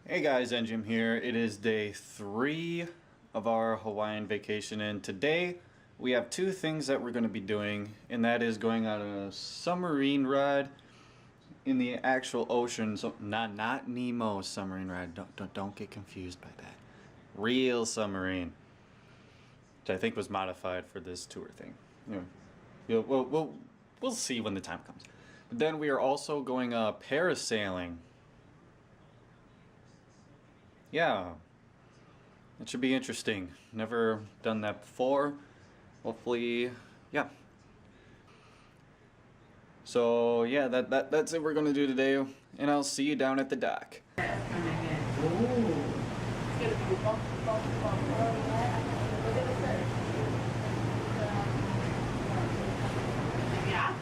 Hey guys, Jim here. It is day 3 of our Hawaiian vacation, and today we have two things that we're going to be doing, and that is going on a submarine ride in the actual ocean. So not Nemo's submarine ride. Don't get confused by that. Real submarine, which I think was modified for this tour thing. We'll see when the time comes. But then we are also going parasailing. Yeah, it should be interesting. Never done that before. Hopefully, yeah. So yeah, that's it we're gonna do today, and I'll see you down at the dock. Yeah,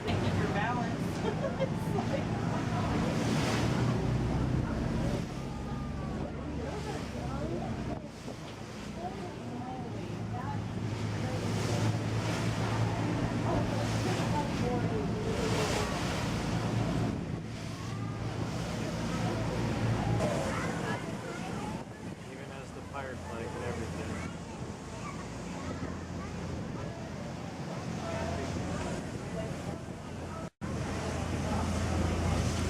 keep your balance. Even has the pirate flag and everything.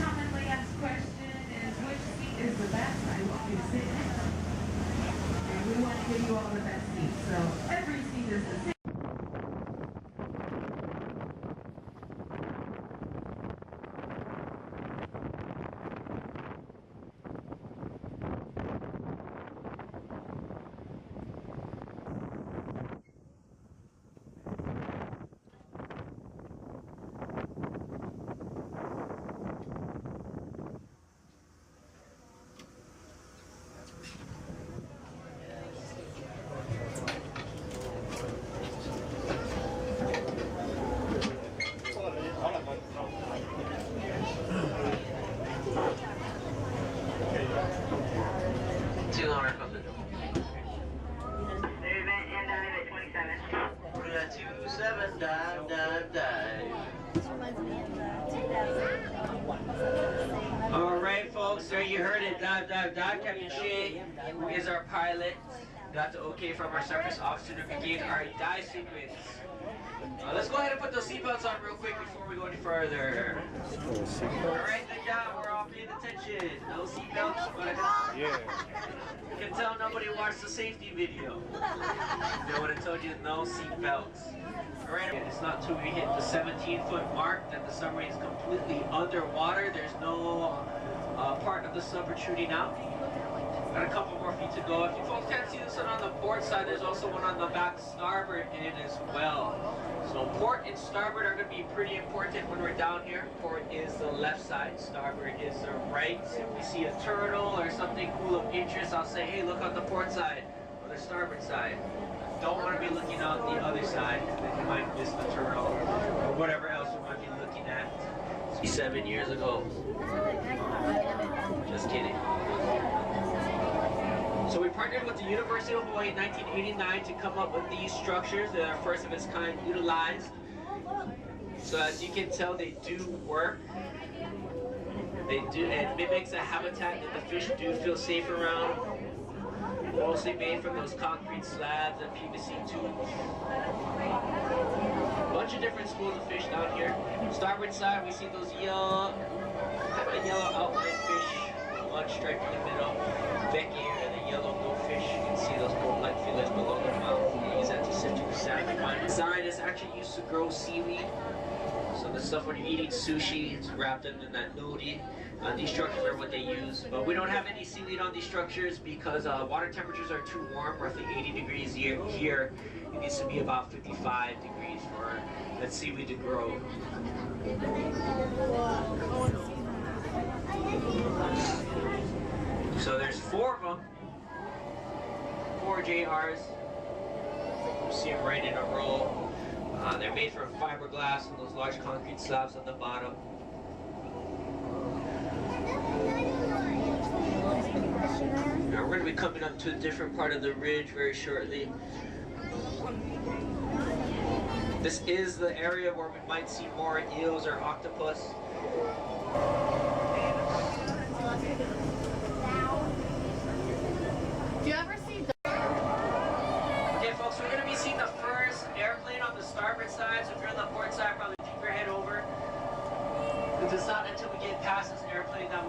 Commonly asked question is which seat is the best? I want you to sit in. And we want to give you all the best seats. So every seat is the same. We're at 27, dive. This reminds me of the 2001. Alright, folks, there you heard it. Dive. Captain Shea is our pilot. Got the okay from our surface officer to begin our dive sequence. Let's go ahead and put those seatbelts on real quick before we go any further. Alright, good job. We're all paying attention. No seatbelts, but you can tell nobody watched the safety video. They would have told you no seatbelts. Alright, it's not till we hit the 17-foot mark that the submarine is completely underwater. There's no part of the sub protruding out. Got a couple more feet to go. If you folks can't see this one on the port side, there's also one on the back starboard end as well. So port and starboard are going to be pretty important when we're down here. Port is the left side, starboard is the right. If we see a turtle or something cool of interest, I'll say, hey, look on the port side or the starboard side. Don't want to be looking out the other side, then you might miss the turtle or whatever else we might be looking at. 7 years ago. Just kidding. So we partnered with the University of Hawaii in 1989 to come up with these structures that are first of its kind utilized. So as you can tell, they do work. They do, and it makes a habitat that the fish do feel safe around. Mostly made from those concrete slabs and PVC tubes. A bunch of different schools of fish down here. Starboard side, we see those yellow outline fish, one stripe in the middle. Back here, the yellow goldfish. You can see those gold-like fillets below the mouth. They use that to sift through the salmon. Design is actually used to grow seaweed. So the stuff when you're eating sushi, it's wrapped in that nori. These structures are what they use, but we don't have any seaweed on these structures because water temperatures are too warm, roughly 80 degrees here. It needs to be about 55 degrees for that seaweed to grow. So there's 4 of them, 4 JRs. You see them right in a row. They're made from fiberglass and those large concrete slabs on the bottom. Now we're going to be coming up to a different part of the ridge very shortly. This is the area where we might see more eels or octopus.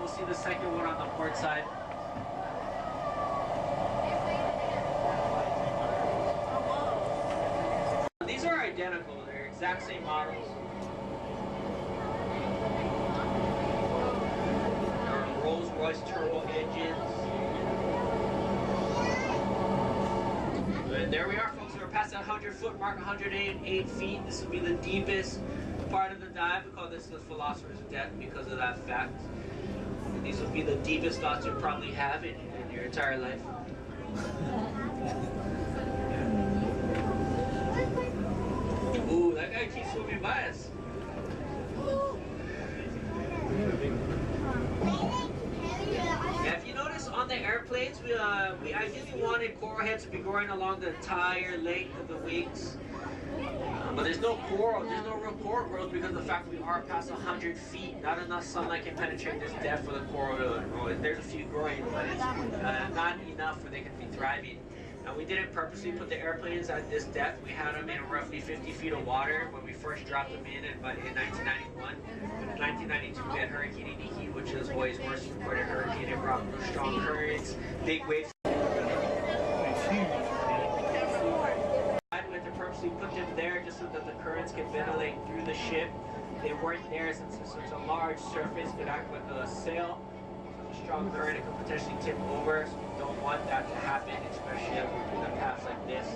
we'll see the second one on the port side. These are identical, they're exact same models. Rolls-Royce turbo engines. And there we are, folks. We're past that 100-foot mark, 108 feet. This will be the deepest part of the dive. We call this the Philosopher's Death because of that fact. And these will be the deepest thoughts you'll probably have in your entire life. Ooh, that guy keeps swimming by us. Yeah, if you notice on the airplanes, we ideally wanted coral heads to be growing along the entire length of the wings. But there's no coral, there's no real coral growth because of the fact we are past 100 feet. Not enough sunlight can penetrate this depth for the coral to grow. There's a few growing, but it's not enough where they can be thriving. Now, we didn't purposely put the airplanes at this depth. We had them in roughly 50 feet of water when we first dropped them in 1991. In 1992, we had Hurricane Iniki, which is Hawaii's worst recorded hurricane. It brought strong currents, big waves. We had to purposely put them there just so that the currents can ventilate through the ship. They weren't there since it's such a large surface, could act like a sail. Strong current, it could potentially tip over, so we don't want that to happen, especially as we're doing a path like this.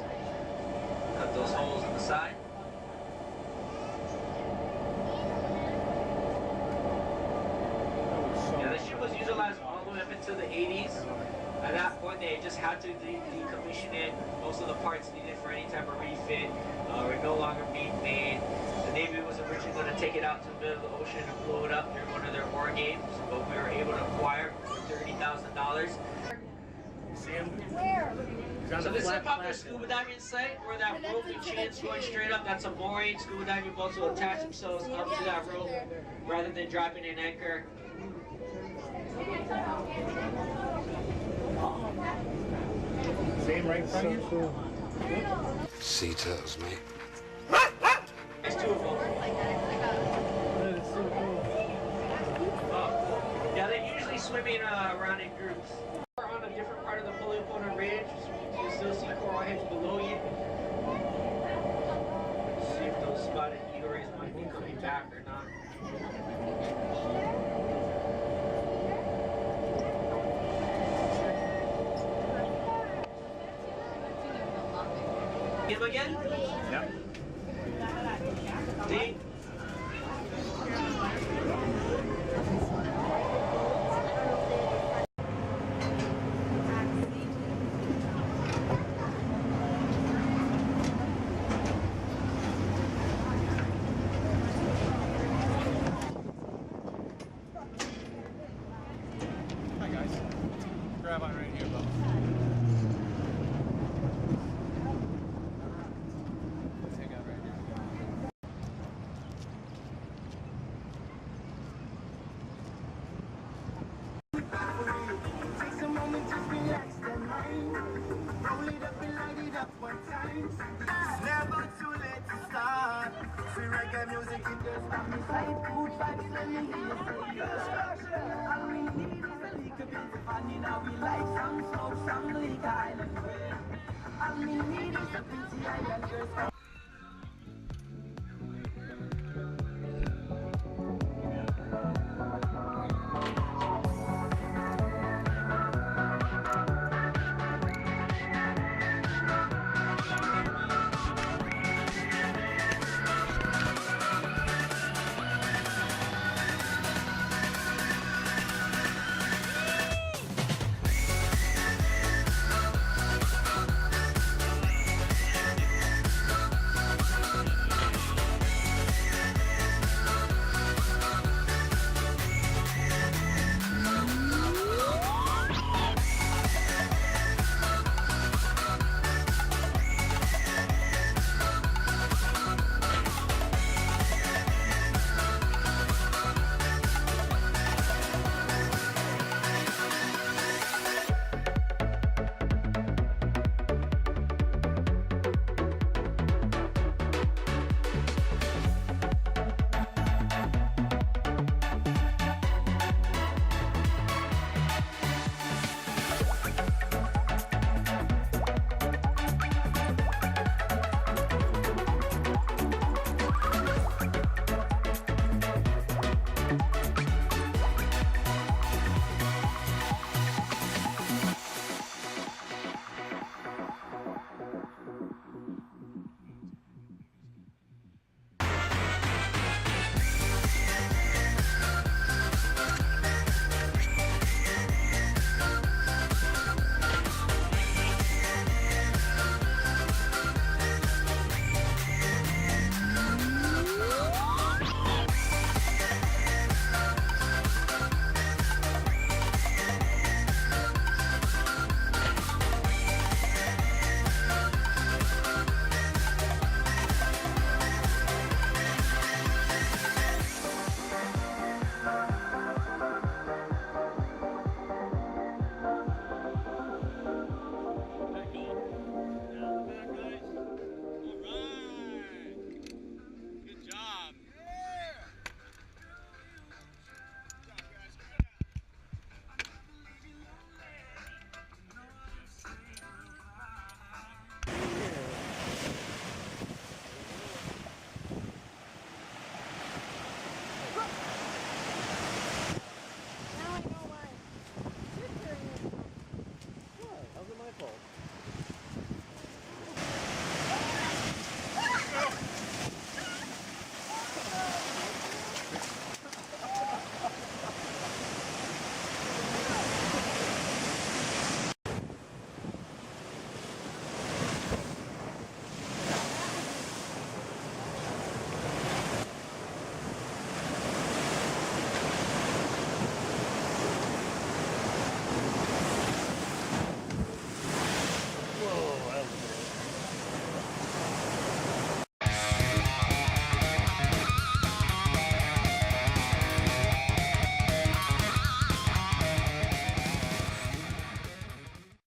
Cut those holes in the side. Yeah, the ship was utilized all the way up into the 80s. At that point, they just had to decommission it. Most of the parts needed for any type of refit were no longer being made. The Navy was originally going to take it out to the middle of the ocean and blow it up during one of their war games, but we were able to acquire it for $30,000. Where? So this is a popular scuba diving site where that rope and chains going straight up. That's a mooring. Scuba diving boats will attach themselves up to that rope rather than dropping an anchor. Same right in front of you? Sea turtles, mate. There's two of them. That's so cool. Yeah, they're usually swimming around in groups. We're on a different part of the Polipona Ridge. You can still see coral heads below you. Let's see if those spotted eagles might be coming back or not. Get him again? Yep. See? Hi guys. Grab on right here, Bubba. Let's hang out right here. Take some moment, just relax the mind. Roll it up and light it up one time. It's never too late to start. Free reggae music, it does not miss sight. Good vibes, let me hear you say yes. All we need is a little bit of fun. You know we like some smoke, some liquor, island way. All we need is a pretty island girl.